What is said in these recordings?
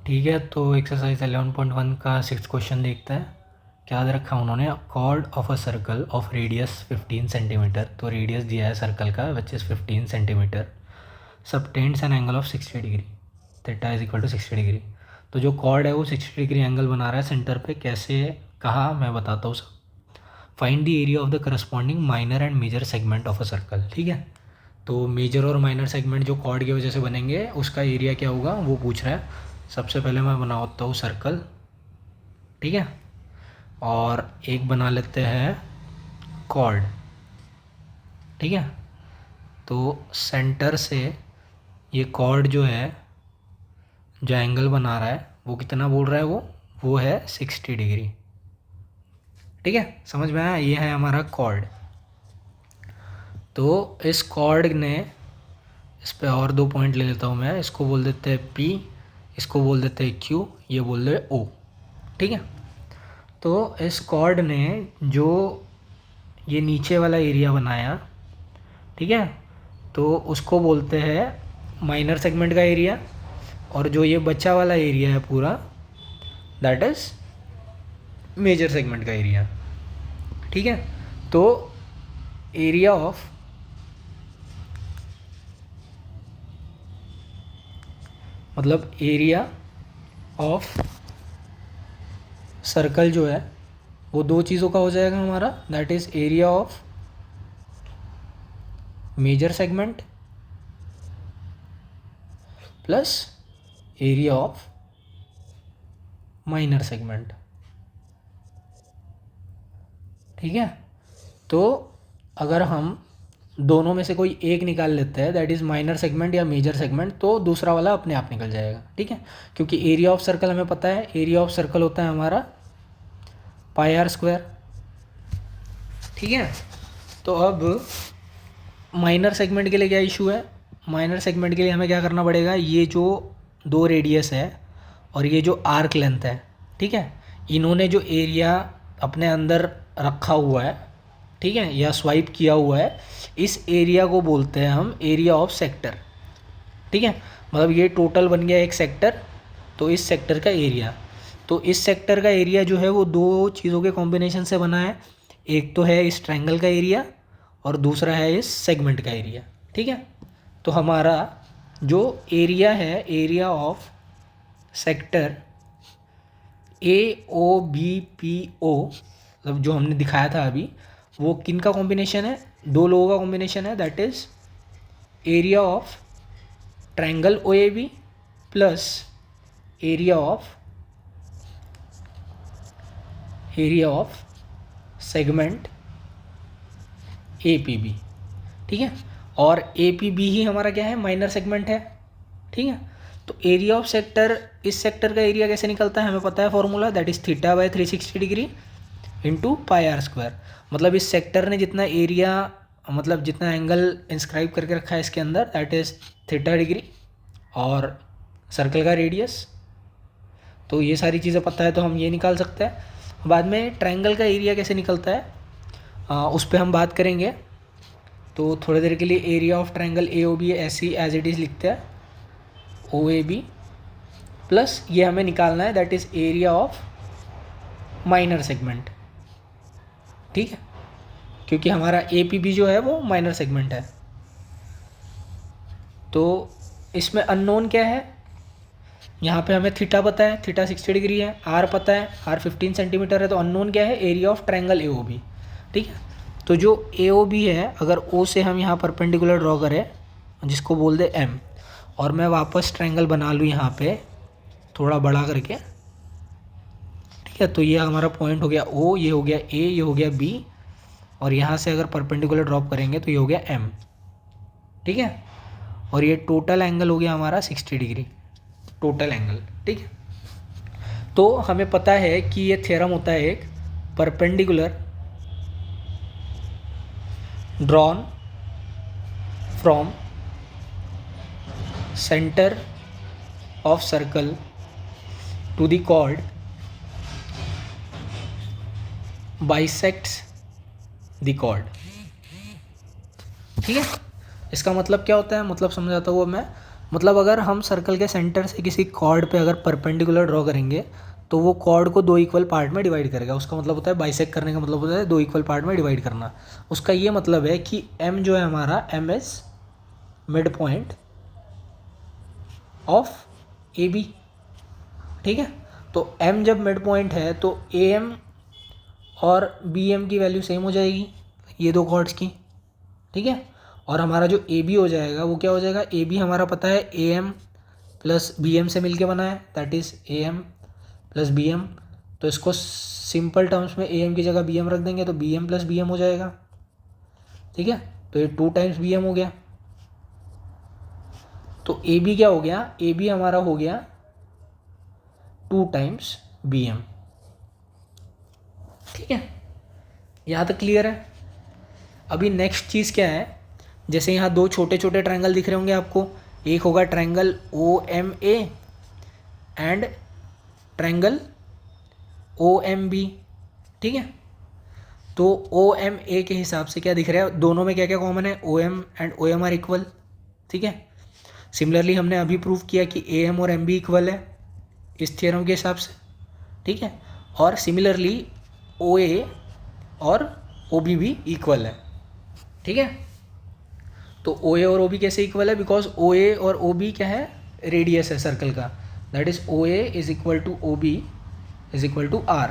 ठीक है, तो एक्सरसाइज 11.1 का 6th क्वेश्चन देखते हैं। क्या दे रखा उन्होंने, chord of a circle of radius 15 centimetre. तो रेडियस दिया है सर्कल का which is 15 centimetre, subtends an angle of 60 degree, theta is equal to 60 degree. तो जो कॉर्ड है वो 60 डिग्री एंगल बना रहा है सेंटर पे। कैसे कहा मैं बताता हूँ सब। Find the area of the corresponding minor and major segment of a circle. ठीक है, तो मेजर और माइनर सेगमेंट जो कॉर्ड की वजह से बनेंगे उसका एरिया क्या होगा वो पूछ रहा है। सबसे पहले मैं बनाता हूँ सर्कल, ठीक है, और एक बना लेते हैं कॉर्ड, ठीक है। तो सेंटर से ये कॉर्ड जो है, जो एंगल बना रहा है वो कितना बोल रहा है, वो है 60 डिग्री। ठीक है, समझ में आया, ये है हमारा कॉर्ड। तो इस कॉर्ड ने, इस पे और 2 पॉइंट ले लेता हूँ मैं, इसको बोल देते हैं P, इसको बोल देते हैं Q, ये बोल दे O। ठीक है, तो इस कॉर्ड ने जो ये नीचे वाला एरिया बनाया, ठीक है, तो उसको बोलते हैं माइनर सेगमेंट का एरिया, और जो ये बचा वाला एरिया है पूरा, दैट इज़ मेजर सेगमेंट का एरिया। ठीक है, तो एरिया ऑफ मतलब एरिया ऑफ सर्कल जो है वो दो चीज़ों का हो जाएगा हमारा, that is area of major segment plus area of minor segment. ठीक है, तो अगर हम दोनों में से कोई एक निकाल लेते हैं, दैट इज़ माइनर सेगमेंट या मेजर सेगमेंट, तो दूसरा वाला अपने आप निकल जाएगा। ठीक है, क्योंकि एरिया ऑफ सर्कल हमें पता है, एरिया ऑफ सर्कल होता है हमारा पाई आर स्क्वायर। ठीक है, तो अब माइनर सेगमेंट के लिए क्या इशू है, माइनर सेगमेंट के लिए हमें क्या करना पड़ेगा, ये जो दो रेडियस है और ये जो आर्क लेंथ है, ठीक है, इन्होंने जो एरिया अपने अंदर रखा हुआ है, ठीक है, या स्वाइप किया हुआ है, इस एरिया को बोलते हैं हम एरिया ऑफ सेक्टर। ठीक है, मतलब ये टोटल बन गया एक सेक्टर, तो इस सेक्टर का एरिया, तो इस सेक्टर का एरिया जो है वो दो चीज़ों के कॉम्बिनेशन से बना है। एक तो है इस ट्रायंगल का एरिया और दूसरा है इस सेगमेंट का एरिया। ठीक है, तो हमारा जो एरिया है, एरिया ऑफ सेक्टर AOBPO, मतलब जो हमने दिखाया था अभी, वो किन का कॉम्बिनेशन है, दो लोगों का कॉम्बिनेशन है, that is area of triangle OAB plus area of segment APB। ठीक है, और APB ही हमारा क्या है, माइनर सेगमेंट है। ठीक है, तो एरिया ऑफ सेक्टर, इस सेक्टर का एरिया कैसे निकलता है हमें पता है formula, that is theta by 360 degree into pi r square. मतलब इस सेक्टर ने जितना एरिया, मतलब जितना एंगल इंस्क्राइब करके रखा है इसके अंदर, दैट इज थीटा डिग्री, और सर्कल का रेडियस। तो ये सारी चीज़ें पता है तो हम ये निकाल सकते हैं। बाद में ट्रायंगल का एरिया कैसे निकलता है उस पर हम बात करेंगे। तो थोड़ी देर के लिए एरिया ऑफ ट्रायंगल AOB ऐसी एज इट इज़ लिखते हैं, OAB प्लस ये हमें निकालना है, that is area of minor segment. ठीक है, क्योंकि हमारा APB जो है वो माइनर सेगमेंट है। तो इसमें अननोन क्या है, यहाँ पे हमें थीटा पता है, थीटा 60 डिग्री है, आर पता है, आर 15 सेंटीमीटर है, तो अननोन क्या है, एरिया ऑफ ट्रायंगल AOB। ठीक है, तो जो AOB है, अगर O से हम यहाँ परपेंडिकुलर ड्रॉ करें जिसको बोल दे M, और मैं वापस ट्रायंगल बना लूँ यहाँ पे थोड़ा बड़ा करके, ठीक है, तो ये हमारा पॉइंट हो गया O, ये हो गया A, ये हो गया B, और यहाँ से अगर परपेंडिकुलर ड्रॉप करेंगे तो ये हो गया M। ठीक है, और ये टोटल एंगल हो गया हमारा 60 डिग्री, टोटल एंगल। ठीक है, तो हमें पता है कि ये थ्योरम होता है एक, perpendicular drawn from centre of circle to the chord bisects the chord. ठीक है, इसका मतलब क्या होता है, मतलब समझाता हूँ मैं। मतलब अगर हम सर्कल के सेंटर से किसी कॉर्ड पे अगर परपेंडिकुलर ड्रॉ करेंगे तो वो कॉर्ड को दो इक्वल पार्ट में डिवाइड करेगा। उसका मतलब होता है बाइसेक्ट करने का मतलब होता है दो इक्वल पार्ट में डिवाइड करना। उसका ये मतलब है कि एम जो है हमारा, M is mid point of A B. ठीक है, तो एम जब मिड पॉइंट है तो ए एम और बी एम की वैल्यू सेम हो जाएगी ये दो कॉर्ड्स की। ठीक है, और हमारा जो ए बी हो जाएगा वो क्या हो जाएगा, ए बी हमारा पता है A M plus B M से मिलके बना है, that is A M plus B M. तो इसको सिंपल टर्म्स में ए एम की जगह बी एम रख देंगे तो B M plus B M हो जाएगा। ठीक है, तो ये 2 टाइम्स बी एम हो गया। तो ए बी क्या हो गया, ए बी हमारा हो गया 2 टाइम्स बी एम। ठीक है, यहाँ तक क्लियर है। अभी नेक्स्ट चीज़ क्या है, जैसे यहाँ दो छोटे छोटे ट्रायंगल दिख रहे होंगे आपको, एक होगा triangle O M A and triangle O M B. ठीक है, तो ओ एम ए के हिसाब से क्या दिख रहा है, दोनों में क्या क्या कॉमन है, O M and O M are equal. ठीक है, सिमिलरली हमने अभी प्रूव किया कि ए एम और एम बी इक्वल है इस थ्योरम के हिसाब से। ठीक है, और सिमिलरली ओ ए और ओ बी भी इक्वल है। ठीक है, तो ओ ए और ओ बी कैसे इक्वल है, बिकॉज ओ ए और ओ बी क्या है, रेडियस है सर्कल का, that is O A is equal to O B is equal to R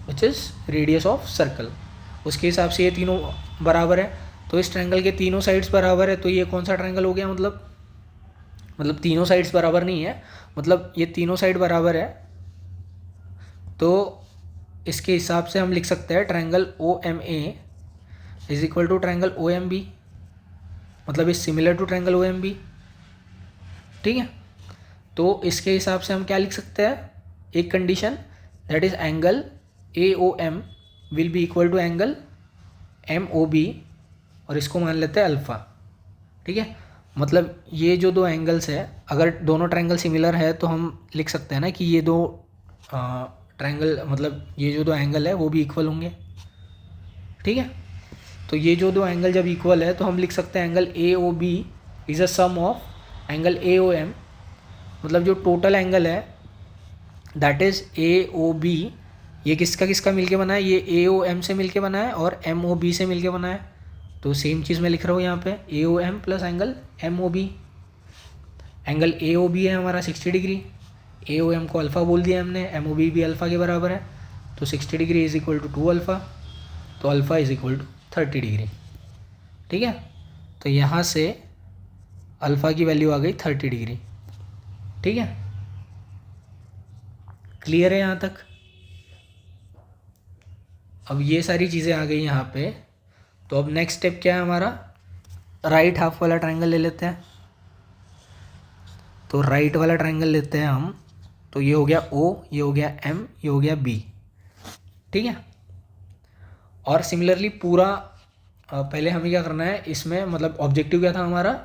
which is radius of circle. उसके हिसाब से ये तीनों बराबर है। तो इस ट्रायंगल के तीनों साइड्स बराबर है, तो ये कौन सा ट्रायंगल हो गया, मतलब तीनों साइड्स बराबर नहीं है, मतलब ये तीनों साइड बराबर है। तो इसके हिसाब से हम लिख सकते हैं triangle O M A is equal to triangle O M B, मतलब is similar to triangle O M B. ठीक है, तो इसके हिसाब से हम क्या लिख सकते हैं, एक condition that is angle A O M will be equal to angle M O B, और इसको मान लेते हैं अल्फ़ा। ठीक है, मतलब ये जो दो एंगल्स है, अगर दोनों ट्रायंगल सिमिलर है तो हम लिख सकते हैं ना कि ये दो ट्रायंगल, मतलब ये जो दो एंगल है वो भी इक्वल होंगे। ठीक है, तो ये जो दो एंगल जब इक्वल है तो हम लिख सकते हैं angle A O B is a sum of angle A O M, मतलब जो टोटल एंगल है that is A O B, ये किसका किसका मिलके बना है, ये ए ओ एम से मिलके बना है और एम ओ बी से मिलके बना है। तो सेम चीज़ मैं लिख रहा हूँ यहाँ पे, A O M plus angle M O B. Angle A O B है हमारा 60 डिग्री, ए ओ एम को अल्फ़ा बोल दिया हमने, एम ओ बी भी अल्फ़ा के बराबर है, तो 60 degree is equal to 2 alpha, तो alpha is equal to 30 degree. ठीक है, तो यहाँ से अल्फ़ा की वैल्यू आ गई 30 डिग्री। ठीक है, क्लियर है यहाँ तक। अब ये सारी चीज़ें आ गई यहाँ पे, तो अब नेक्स्ट स्टेप क्या है हमारा, राइट हाफ वाला ट्रायंगल ले लेते हैं। तो राइट वाला ट्रायंगल लेते हैं हम, तो ये हो गया ओ, ये हो गया एम, ये हो गया बी। ठीक है, और सिमिलरली पूरा पहले हमें क्या करना है इसमें, मतलब ऑब्जेक्टिव क्या था हमारा,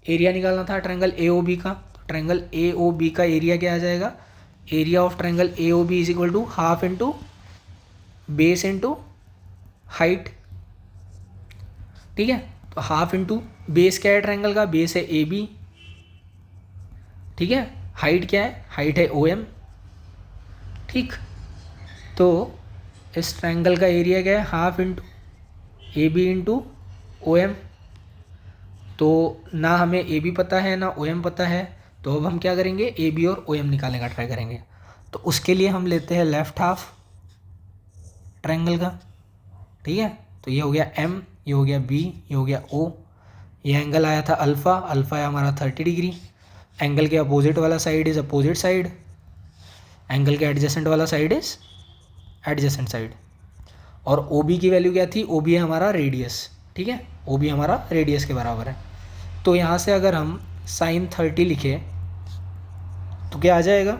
एरिया निकालना था ट्रायंगल ए ओ बी का। ट्रायंगल ए ओ बी का एरिया क्या आ जाएगा, area of triangle A O B is equal to half into base into height. ठीक है, तो हाफ इंटू बेस क्या है ट्रायंगल का, बेस है ए बी। ठीक है, हाइट क्या है, हाइट है ओ एम। ठीक, तो इस ट्रायंगल का एरिया क्या है, half into A B into O M. तो ना हमें ए बी पता है ना ओ एम पता है, तो अब हम क्या करेंगे, ए बी और ओ एम निकालने का ट्राई करेंगे। तो उसके लिए हम लेते हैं लेफ्ट हाफ ट्रायंगल का। ठीक है, तो ये हो गया एम, ये हो गया बी, ये हो गया ओ। ये एंगल आया था अल्फ़ा, अल्फ़ा है हमारा 30 डिग्री। एंगल के अपोजिट वाला side is opposite side, angle के एडजेसेंट वाला साइड इज़ एडजेसेंट साइड। और ओ बी की वैल्यू क्या थी, ओ बी है हमारा रेडियस। ठीक है, ओ बी हमारा रेडियस के बराबर है। तो यहाँ से अगर हम साइन 30 लिखें तो क्या आ जाएगा,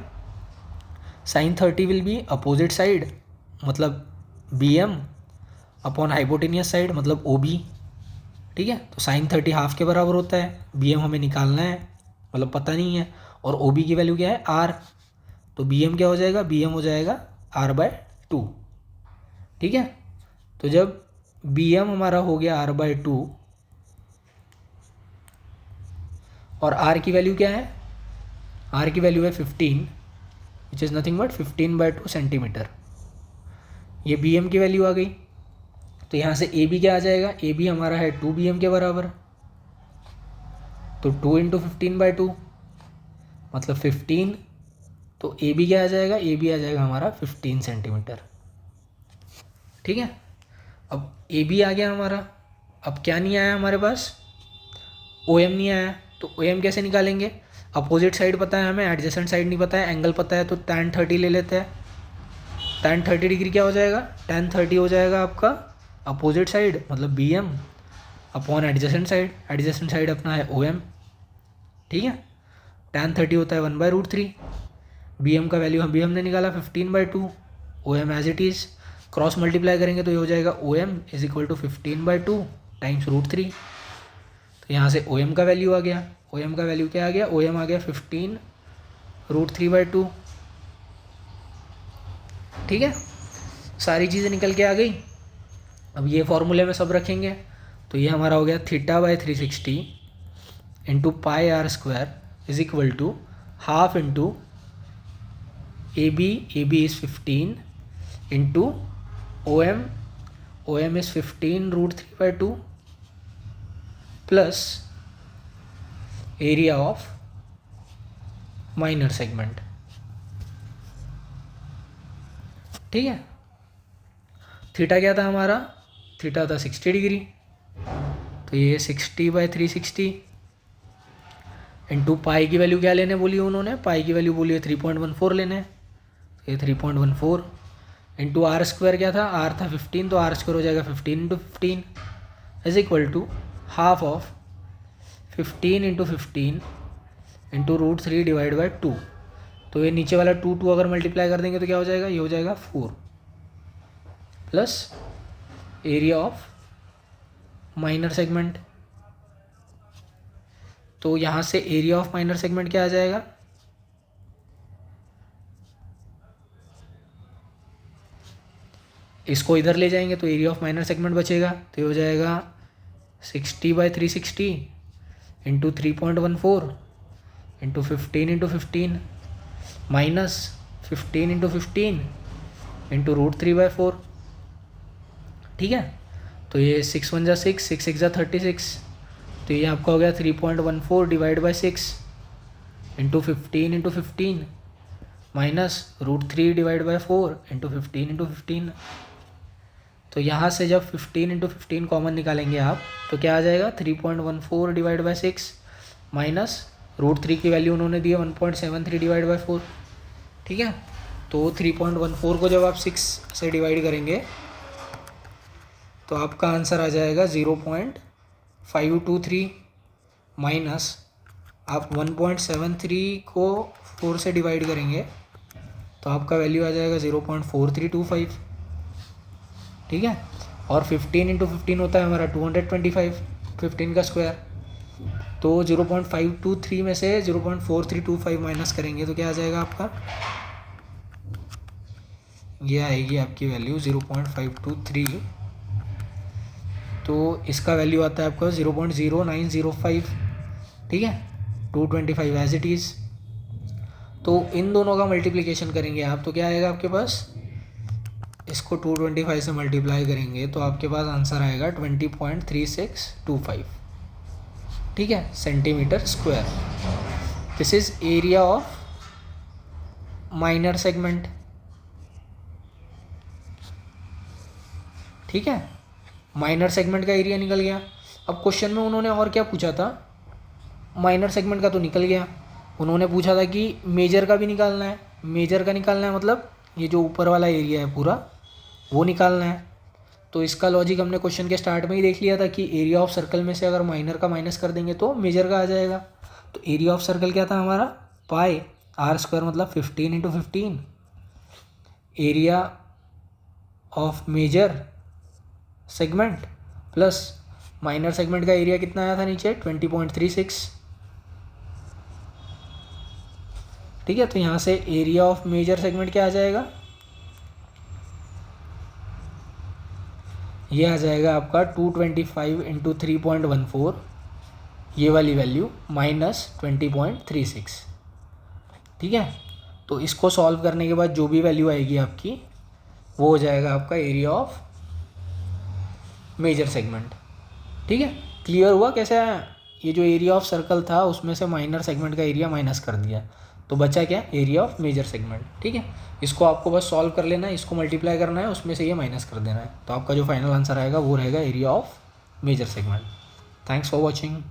sine 30 will be opposite side, मतलब B M upon hypotenuse side, मतलब ओ बी। ठीक है, तो साइन 30 हाफ के बराबर होता है, बी एम हमें निकालना है, मतलब पता नहीं है, और ओ बी की वैल्यू क्या है आर। तो बी एम क्या हो जाएगा, बी एम हो जाएगा आर बाय 2। ठीक है, तो जब बी एम हमारा हो गया आर बाय 2 और आर की वैल्यू क्या है, आर की वैल्यू है 15 which is nothing but 15/2 centimetre. ये बी एम की वैल्यू आ गई। तो यहाँ से ए बी क्या आ जाएगा, ए बी हमारा है 2 BM के बराबर। तो 2 × 15/2 मतलब 15। तो ए बी क्या आ जाएगा, ए बी आ जाएगा हमारा 15 सेंटीमीटर। ठीक है, अब ए बी आ गया हमारा। अब क्या नहीं आया हमारे पास, ओ एम नहीं आया। तो ओ एम कैसे निकालेंगे, अपोजिट साइड पता है हमें, एडजेसेंट साइड नहीं पता है, एंगल पता है, तो tan 30 ले लेते हैं। tan 30 डिग्री क्या हो जाएगा, tan 30 हो जाएगा आपका अपोजिट साइड मतलब B M upon adjacent side, adjacent side अपना है ओ एम। ठीक है, tan 30 होता है 1/√3। बी एम का वैल्यू हम भी हमने निकाला 15/2, O M as it is. Cross multiply करेंगे तो ये हो जाएगा O M is equal to 15/2 times √3। तो यहाँ से ओ एम का वैल्यू आ गया, ओ एम का वैल्यू क्या आ गया, ओ एम आ गया 15√3/2। ठीक है, सारी चीज़ें निकल के आ गई। अब ये फॉर्मूले में सब रखेंगे तो ये हमारा हो गया θ/360 into πr² is equal to half into A B is 15 into O M is 15√3/2 plus area of minor segment. ठीक है, थीटा क्या था हमारा, थीटा था 60 डिग्री। तो ये 60/360 इंटू पाई की वैल्यू क्या लेने बोली उन्होंने, पाई की वैल्यू बोली है 3.14 लेने। तो ये 3.14 इंटू r² क्या था, r था 15, तो r² हो जाएगा 15 × 15 is equal to half of 15 × 15 into √3/2। तो ये नीचे वाला 2 अगर मल्टीप्लाई कर देंगे तो क्या हो जाएगा, ये हो जाएगा 4 plus area of minor segment. तो यहाँ से एरिया ऑफ माइनर सेगमेंट क्या आ जाएगा, इसको इधर ले जाएंगे तो एरिया ऑफ माइनर सेगमेंट बचेगा। तो ये हो जाएगा 60/360 इंटू 3.14 इंटू 15 × 15 माइनस 15 × 15 इंटू √3/4। ठीक है, तो ये 6 × 1 = 6, 6 × 6 = 36। तो ये आपका हो गया 3.14 / 6 इंटू 15 × 15 माइनस √3/4 इंटू 15 × 15। तो यहाँ से जब 15 × 15 कॉमन निकालेंगे आप तो क्या आ जाएगा, 3.14 / 6 माइनस √3 की वैल्यू उन्होंने दी है 1.73 / 4। ठीक है, तो 3.14 को जब आप 6 से डिवाइड करेंगे तो आपका आंसर आ जाएगा 0.523 माइनस आप 1.73 को 4 से डिवाइड करेंगे तो आपका वैल्यू आ जाएगा 0.4325। ठीक है, और 15 × 15 होता है हमारा 225, 15 का स्क्वायर। तो 0.523 में से 0.4325 माइनस करेंगे तो क्या आ जाएगा आपका, ये आएगी आपकी वैल्यू 0.523। तो इसका वैल्यू आता है आपका 0.0905। ठीक है, 225 एज इट इज़। तो इन दोनों का मल्टीप्लिकेशन करेंगे आप तो क्या आएगा आपके पास, इसको 225 से मल्टीप्लाई करेंगे तो आपके पास आंसर आएगा 20.3625। ठीक है, centimetre square. This is area of minor segment. ठीक है, माइनर सेगमेंट का एरिया निकल गया। अब क्वेश्चन में उन्होंने और क्या पूछा था, माइनर सेगमेंट का तो निकल गया, उन्होंने पूछा था कि मेजर का भी निकालना है। मेजर का निकालना है मतलब ये जो ऊपर वाला एरिया है पूरा वो निकालना है। तो इसका लॉजिक हमने क्वेश्चन के स्टार्ट में ही देख लिया था कि एरिया ऑफ सर्कल में से अगर माइनर का माइनस कर देंगे तो मेजर का आ जाएगा। तो एरिया ऑफ सर्कल क्या था हमारा, पाई r² मतलब 15 × 15 area of major segment plus minor segment का एरिया कितना आया था नीचे 20.36। ठीक है, तो यहाँ से एरिया ऑफ मेजर सेगमेंट क्या आ जाएगा, ये आ जाएगा आपका 225 × 3.14 ये वाली वैल्यू -20.36, ठीक है। तो इसको सॉल्व करने के बाद जो भी वैल्यू आएगी आपकी वो हो जाएगा आपका एरिया ऑफ मेजर सेगमेंट, ठीक है। क्लियर हुआ कैसे? ये जो एरिया ऑफ सर्कल था उसमें से माइनर सेगमेंट का एरिया माइनस कर दिया तो बचा क्या? एरिया ऑफ मेजर सेगमेंट, ठीक है। इसको आपको बस सॉल्व कर लेना है, इसको मल्टीप्लाई करना है, उसमें से ये माइनस कर देना है, तो आपका जो फाइनल आंसर आएगा वो रहेगा area of major segment. Thanks for watching.